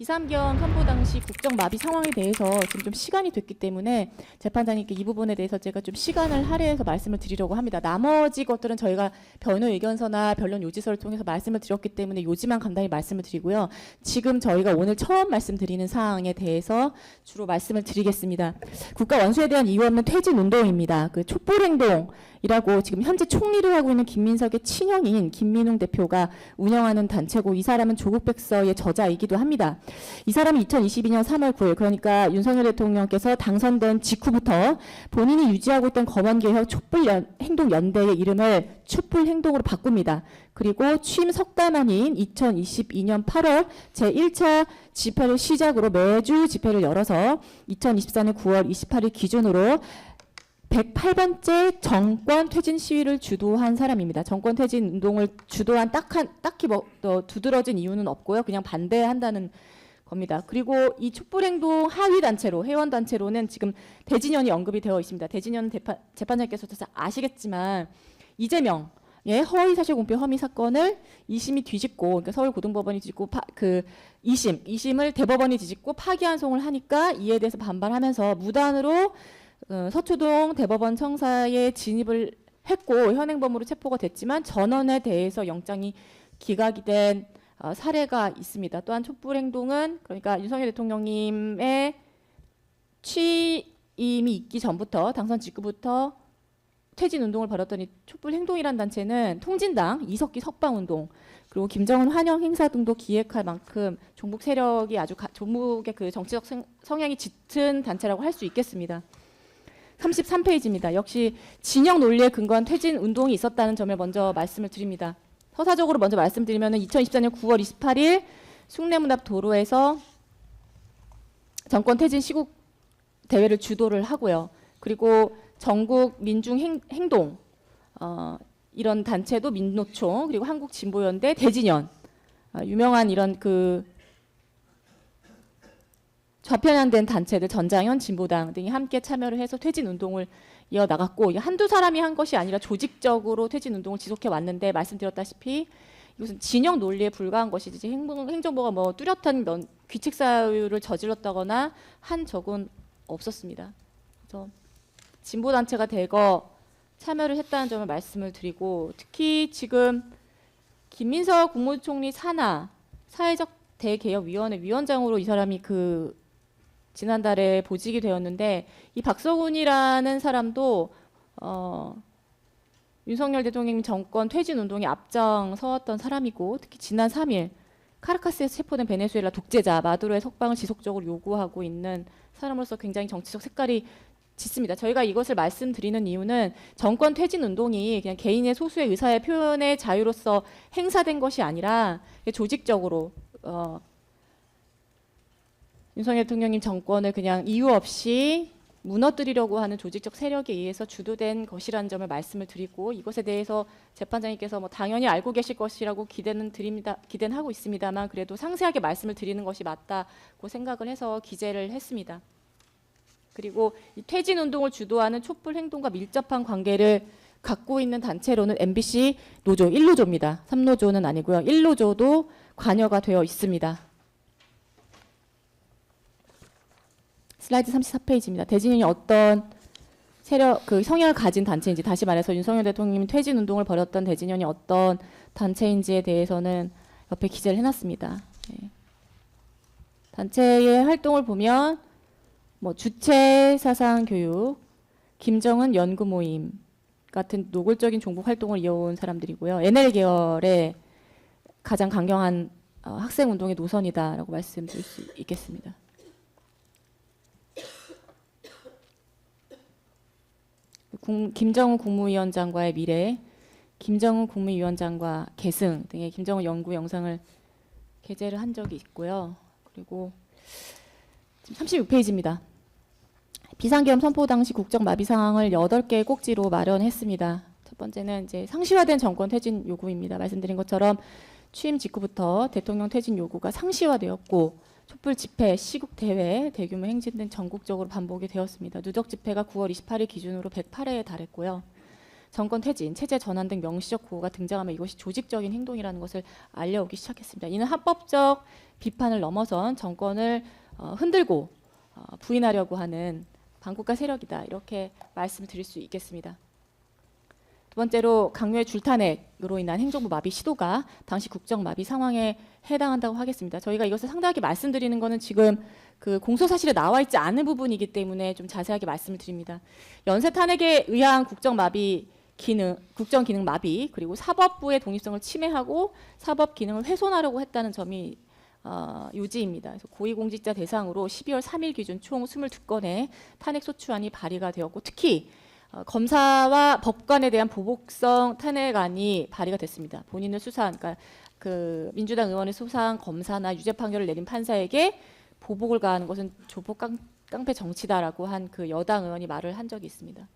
비상계엄 선포 당시 국정 마비 상황에 대해서 지금 좀 시간이 됐기 때문에 재판장님께 이 부분에 대해서 제가 좀 시간을 할애해서 말씀을 드리려고 합니다. 나머지 것들은 저희가 변호 의견서나 변론 요지서를 통해서 말씀을 드렸기 때문에 요지만 간단히 말씀을 드리고요. 지금 저희가 오늘 처음 말씀드리는 사항에 대해서 주로 말씀을 드리겠습니다. 국가 원수에 대한 이유 없는 퇴진 운동입니다. 그 촛불 행동이라고 지금 현재 총리를 하고 있는 김민석의 친형인 김민웅 대표가 운영하는 단체고, 이 사람은 조국 백서의 저자이기도 합니다. 이 사람이 2022년 3월 9일, 그러니까 윤석열 대통령께서 당선된 직후부터 본인이 유지하고 있던 검언개혁 촛불행동연대의 이름을 촛불행동으로 바꿉니다. 그리고 취임 석 달 만인 2022년 8월 제1차 집회를 시작으로 매주 집회를 열어서 2024년 9월 28일 기준으로 108번째 정권 퇴진 시위를 주도한 사람입니다. 정권 퇴진 운동을 주도한 딱히 두드러진 이유는 없고요. 그냥 반대한다는 겁니다. 그리고 이 촛불행동 하위 단체로, 회원 단체로는 지금 대진연이 언급이 되어 있습니다. 대진연 재판장께서도 아시겠지만 이재명의 허위 사실 공표 혐의 사건을 2심이 뒤집고, 그러니까 서울고등법원이 뒤집고 그 2심을 대법원이 뒤집고 파기환송을 하니까 이에 대해서 반발하면서 무단으로 서초동 대법원 청사에 진입을 했고 현행범으로 체포가 됐지만 전원에 대해서 영장이 기각이 된 사례가 있습니다. 또한 촛불행동은, 그러니까 윤석열 대통령님의 취임이 있기 전부터, 당선 직후부터 퇴진 운동을 벌였던 이 촛불행동이란 단체는 통진당, 이석기 석방운동, 그리고 김정은 환영 행사 등도 기획할 만큼 종북 세력이 아주 종북의 그 정치적 성향이 짙은 단체라고 할 수 있겠습니다. 33페이지입니다. 역시 진영 논리에 근거한 퇴진 운동이 있었다는 점을 먼저 말씀을 드립니다. 서사적으로 먼저 말씀드리면 2024년 9월 28일 숭례문 앞 도로에서 정권 퇴진 시국 대회를 주도를 하고요. 그리고 전국 민중 행동, 이런 단체도 민노총, 그리고 한국진보연대, 대진연, 유명한 이런 그 좌편향된 단체들, 전장현, 진보당 등이 함께 참여를 해서 퇴진 운동을 이어나갔고, 한두 사람이 한 것이 아니라 조직적으로 퇴진 운동을 지속해 왔는데, 말씀드렸다시피 이것은 진영 논리에 불과한 것이지 행정부가 뭐 뚜렷한 규칙 사유를 저질렀다거나 한 적은 없었습니다. 그래서 진보 단체가 대거 참여를 했다는 점을 말씀을 드리고, 특히 지금 김민석 국무총리 산하 사회적 대개혁위원회 위원장으로 이 사람이 지난달에 보직이 되었는데, 이 박서훈이라는 사람도 윤석열 대통령 정권 퇴진 운동에 앞장서왔던 사람이고, 특히 지난 3일 카라카스에서 체포된 베네수엘라 독재자 마두로의 석방을 지속적으로 요구하고 있는 사람으로서 굉장히 정치적 색깔이 짙습니다. 저희가 이것을 말씀드리는 이유는 정권 퇴진 운동이 그냥 개인의 소수의 의사의 표현의 자유로서 행사된 것이 아니라 조직적으로 윤석열 대통령님 정권을 그냥 이유 없이 무너뜨리려고 하는 조직적 세력에 의해서 주도된 것이라는 점을 말씀을 드리고, 이것에 대해서 재판장님께서 뭐 당연히 알고 계실 것이라고 기대는 하고 있습니다만, 그래도 상세하게 말씀을 드리는 것이 맞다고 생각을 해서 기재를 했습니다. 그리고 이 퇴진 운동을 주도하는 촛불 행동과 밀접한 관계를 갖고 있는 단체로는 MBC 노조 1노조입니다. 3노조는 아니고요. 1노조도 관여가 되어 있습니다. 슬라이드 34페이지입니다. 대진연이 어떤 세력, 성향을 가진 단체인지, 다시 말해서 윤석열 대통령님이 퇴진 운동을 벌였던 대진연이 어떤 단체인지에 대해서는 옆에 기재를 해놨습니다. 네. 단체의 활동을 보면 뭐 주체 사상 교육, 김정은 연구 모임 같은 노골적인 종북 활동을 이어온 사람들이고요. NL 계열의 가장 강경한 학생 운동의 노선이다라고 말씀드릴 수 있겠습니다. 김정은 국무위원장과의 미래, 김정은 국무위원장과 계승 등의 김정은 연구 영상을 게재를 한 적이 있고요. 그리고 36페이지입니다. 비상계엄 선포 당시 국정 마비 상황을 8개의 꼭지로 마련했습니다. 첫 번째는 이제 상시화된 정권 퇴진 요구입니다. 말씀드린 것처럼 취임 직후부터 대통령 퇴진 요구가 상시화되었고, 촛불 집회, 시국 대회, 대규모 행진 등 전국적으로 반복이 되었습니다. 누적 집회가 9월 28일 기준으로 108회에 달했고요. 정권 퇴진, 체제 전환 등 명시적 구호가 등장하면 이것이 조직적인 행동이라는 것을 알려오기 시작했습니다. 이는 합법적 비판을 넘어선 정권을 흔들고 부인하려고 하는 반국가 세력이다. 이렇게 말씀드릴 수 있겠습니다. 두 번째로 강요의 줄탄핵으로 인한 행정부 마비 시도가 당시 국정 마비 상황에 해당한다고 하겠습니다. 저희가 이것을 상세하게 말씀드리는 것은 지금 그 공소사실에 나와 있지 않은 부분이기 때문에 좀 자세하게 말씀을 드립니다. 연쇄 탄핵에 의한 국정 기능 마비, 그리고 사법부의 독립성을 침해하고 사법 기능을 훼손하려고 했다는 점이 요지입니다. 그래서 고위공직자 대상으로 12월 3일 기준 총 22건의 탄핵 소추안이 발의가 되었고, 특히 검사와 법관에 대한 보복성 탄핵안이 발의가 됐습니다. 본인을 수사한, 그러니까 그 민주당 의원을 수사한 검사나 유죄 판결을 내린 판사에게 보복을 가하는 것은 조폭 깡패 정치다라고 한 그 여당 의원이 말을 한 적이 있습니다.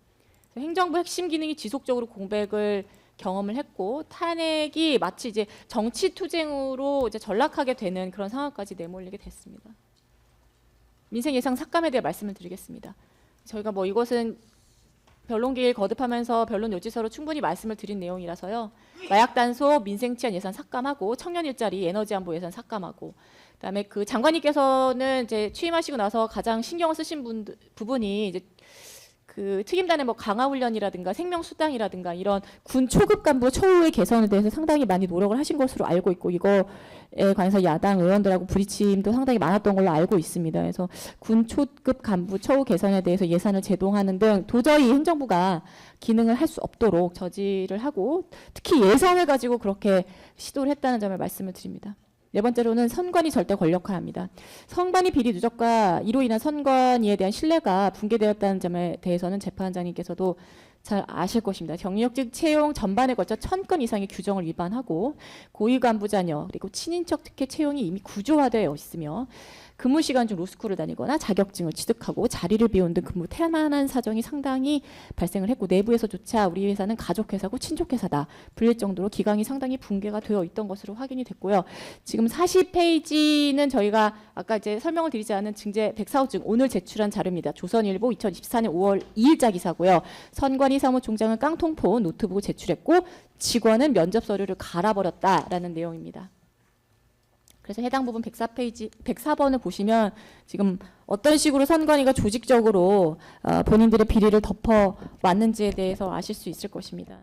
행정부 핵심 기능이 지속적으로 공백을 경험을 했고, 탄핵이 마치 이제 정치 투쟁으로 이제 전락하게 되는 그런 상황까지 내몰리게 됐습니다. 민생 예상 삭감에 대해 말씀을 드리겠습니다. 저희가 뭐 이것은 변론기일 거듭하면서 변론 요지서로 충분히 말씀을 드린 내용이라서요. 마약 단속, 민생 치안 예산 삭감하고, 청년 일자리, 에너지 안보 예산 삭감하고, 그다음에 그 장관님께서는 이제 취임하시고 나서 가장 신경을 쓰신 부분이 이제 그 특임단의 뭐 강화 훈련이라든가 생명수당이라든가 이런 군 초급 간부 처우의 개선에 대해서 상당히 많이 노력을 하신 것으로 알고 있고, 이거에 관해서 야당 의원들하고 부딪힘도 상당히 많았던 걸로 알고 있습니다. 그래서 군 초급 간부 처우 개선에 대해서 예산을 제동하는 등 도저히 행정부가 기능을 할 수 없도록 저지를 하고, 특히 예산을 가지고 그렇게 시도를 했다는 점을 말씀을 드립니다. 네 번째로는 선관위 절대 권력화합니다. 선관위 비리 누적과 이로 인한 선관위에 대한 신뢰가 붕괴되었다는 점에 대해서는 재판장님께서도 잘 아실 것입니다. 경력직 채용 전반에 걸쳐 1000건 이상의 규정을 위반하고, 고위 간부 자녀 그리고 친인척 특혜 채용이 이미 구조화되어 있으며, 근무 시간 중 로스쿨을 다니거나 자격증을 취득하고 자리를 비운 등 근무 태만한 사정이 상당히 발생을 했고, 내부에서조차 우리 회사는 가족회사고 친족회사다 불릴 정도로 기강이 상당히 붕괴가 되어 있던 것으로 확인이 됐고요. 지금 40페이지는 저희가 아까 이제 설명을 드리지 않은 증제 104호증 오늘 제출한 자료입니다. 조선일보 2024년 5월 2일자 기사고요. 선관위 사무총장은 깡통폰 노트북을 제출했고, 직원은 면접 서류를 갈아버렸다라는 내용입니다. 그래서 해당 부분 104페이지, 104번을 보시면 지금 어떤 식으로 선관위가 조직적으로 본인들의 비리를 덮어왔는지에 대해서 아실 수 있을 것입니다.